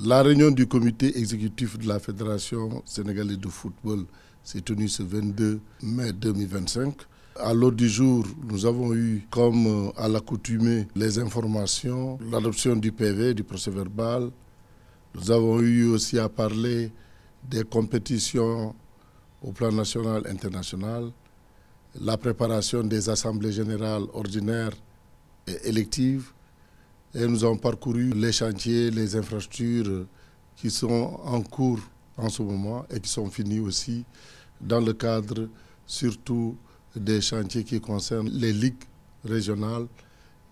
La réunion du comité exécutif de la Fédération sénégalaise de football s'est tenue ce 22 mai 2025. À l'ordre du jour, nous avons eu, comme à l'accoutumée, les informations, l'adoption du PV, du procès-verbal. Nous avons eu aussi à parler des compétitions au plan national et international, la préparation des assemblées générales ordinaires et électives. Et nous avons parcouru les chantiers, les infrastructures qui sont en cours en ce moment et qui sont finis aussi dans le cadre surtout des chantiers qui concernent les ligues régionales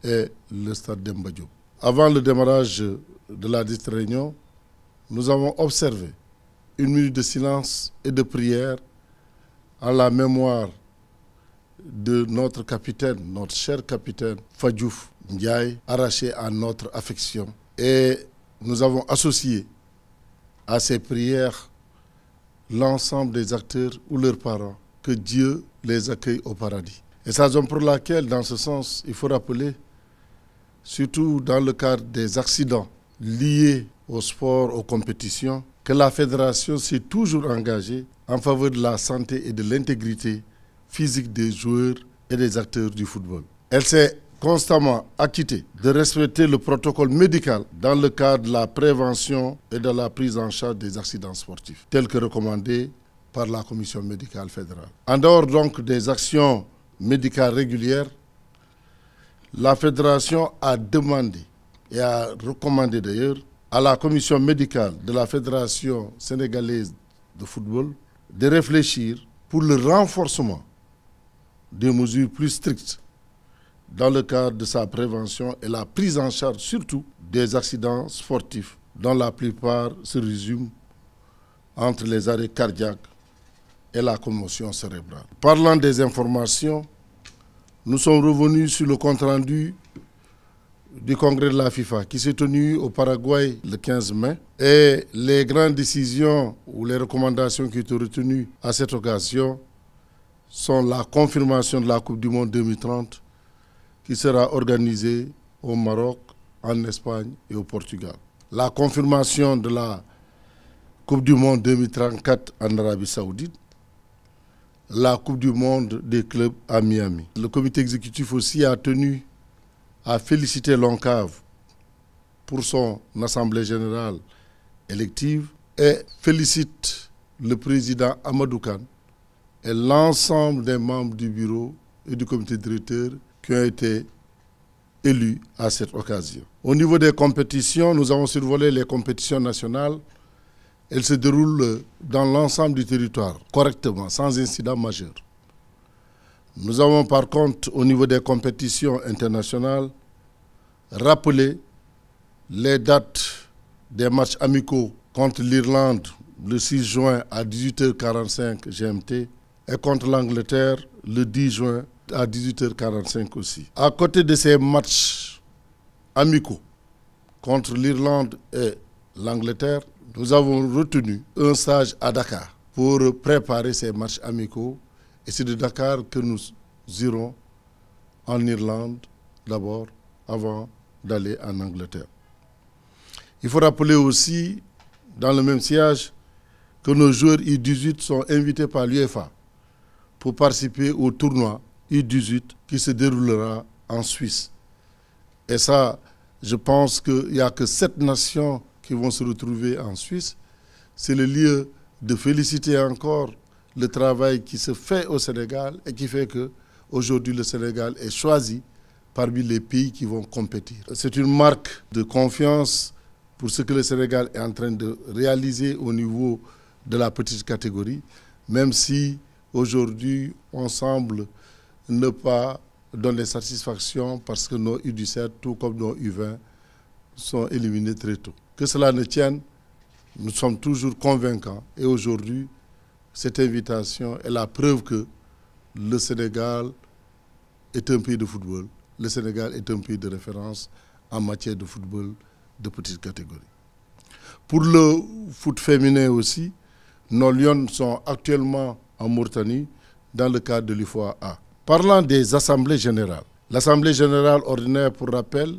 et le stade Demba Diop. Avant le démarrage de la dite réunion, nous avons observé une minute de silence et de prière en la mémoire de notre capitaine, notre cher capitaine Fadjouf Ndiaye, arraché à notre affection. Et nous avons associé à ces prières l'ensemble des acteurs ou leurs parents, que Dieu les accueille au paradis. Et c'est la raison pour laquelle, dans ce sens, il faut rappeler, surtout dans le cadre des accidents liés au sport, aux compétitions, que la fédération s'est toujours engagée en faveur de la santé et de l'intégrité physique des joueurs et des acteurs du football. Elle s'est constamment acquittée de respecter le protocole médical dans le cadre de la prévention et de la prise en charge des accidents sportifs, tel que recommandé par la Commission médicale fédérale. En dehors donc des actions médicales régulières, la Fédération a demandé et a recommandé d'ailleurs à la Commission médicale de la Fédération sénégalaise de football de réfléchir pour le renforcement des mesures plus strictes dans le cadre de sa prévention et la prise en charge surtout des accidents sportifs, dont la plupart se résument entre les arrêts cardiaques et la commotion cérébrale. Parlant des informations, nous sommes revenus sur le compte-rendu du congrès de la FIFA qui s'est tenu au Paraguay le 15 mai et les grandes décisions ou les recommandations qui étaient retenues à cette occasion sont la confirmation de la Coupe du Monde 2030 qui sera organisée au Maroc, en Espagne et au Portugal. La confirmation de la Coupe du Monde 2034 en Arabie Saoudite, la Coupe du Monde des clubs à Miami. Le comité exécutif aussi a tenu à féliciter l'ONCAV pour son assemblée générale élective et félicite le président Amadou Kane et l'ensemble des membres du bureau et du comité directeur qui ont été élus à cette occasion. Au niveau des compétitions, nous avons survolé les compétitions nationales. Elles se déroulent dans l'ensemble du territoire, correctement, sans incident majeur. Nous avons par contre, au niveau des compétitions internationales, rappelé les dates des matchs amicaux contre l'Irlande le 6 juin à 18h45 GMT et contre l'Angleterre le 10 juin à 18h45 aussi. À côté de ces matchs amicaux contre l'Irlande et l'Angleterre, nous avons retenu un stage à Dakar pour préparer ces matchs amicaux. Et c'est de Dakar que nous irons en Irlande d'abord, avant d'aller en Angleterre. Il faut rappeler aussi, dans le même siège, que nos joueurs U18 sont invités par l'UEFA pour participer au tournoi U18 qui se déroulera en Suisse. Et ça, je pense qu'il n'y a que 7 nations qui vont se retrouver en Suisse. C'est le lieu de féliciter encore le travail qui se fait au Sénégal et qui fait qu'aujourd'hui le Sénégal est choisi parmi les pays qui vont compétir. C'est une marque de confiance pour ce que le Sénégal est en train de réaliser au niveau de la petite catégorie, même si aujourd'hui on semble ne pas donner satisfaction parce que nos U17, tout comme nos U20, sont éliminés très tôt. Que cela ne tienne, nous sommes toujours convaincants et aujourd'hui, cette invitation est la preuve que le Sénégal est un pays de football. Le Sénégal est un pays de référence en matière de football de petite catégorie. Pour le foot féminin aussi, nos Lions sont actuellement en Mauritanie dans le cadre de l'UFOA. Parlant des assemblées générales, l'assemblée générale ordinaire, pour rappel,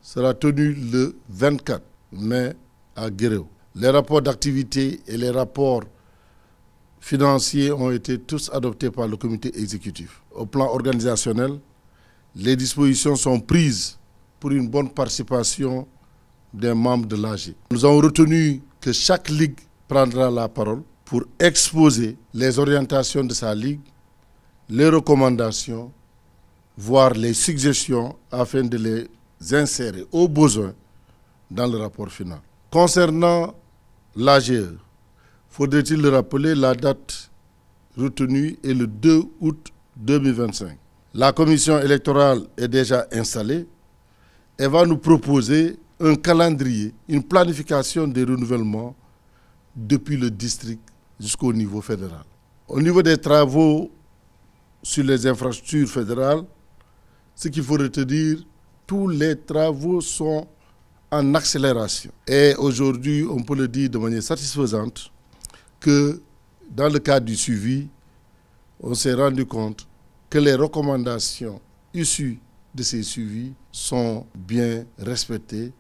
sera tenue le 24 mai à Guéréo. Les rapports d'activité et les rapports financiers ont été tous adoptés par le comité exécutif. Au plan organisationnel, les dispositions sont prises pour une bonne participation des membres de l'AG. Nous avons retenu que chaque ligue prendra la parole pour exposer les orientations de sa ligue, les recommandations, voire les suggestions afin de les insérer au besoin dans le rapport final. Concernant l'AGE, faudrait-il le rappeler, la date retenue est le 2 août 2025. La commission électorale est déjà installée. Elle va nous proposer un calendrier, une planification des renouvellements depuis le district jusqu'au niveau fédéral. Au niveau des travaux sur les infrastructures fédérales, ce qu'il faut retenir, tous les travaux sont en accélération. Et aujourd'hui, on peut le dire de manière satisfaisante que dans le cadre du suivi, on s'est rendu compte que les recommandations issues de ces suivis sont bien respectées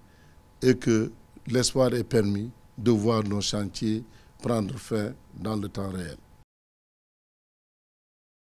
et que l'espoir est permis de voir nos chantiers prendre fin dans le temps réel.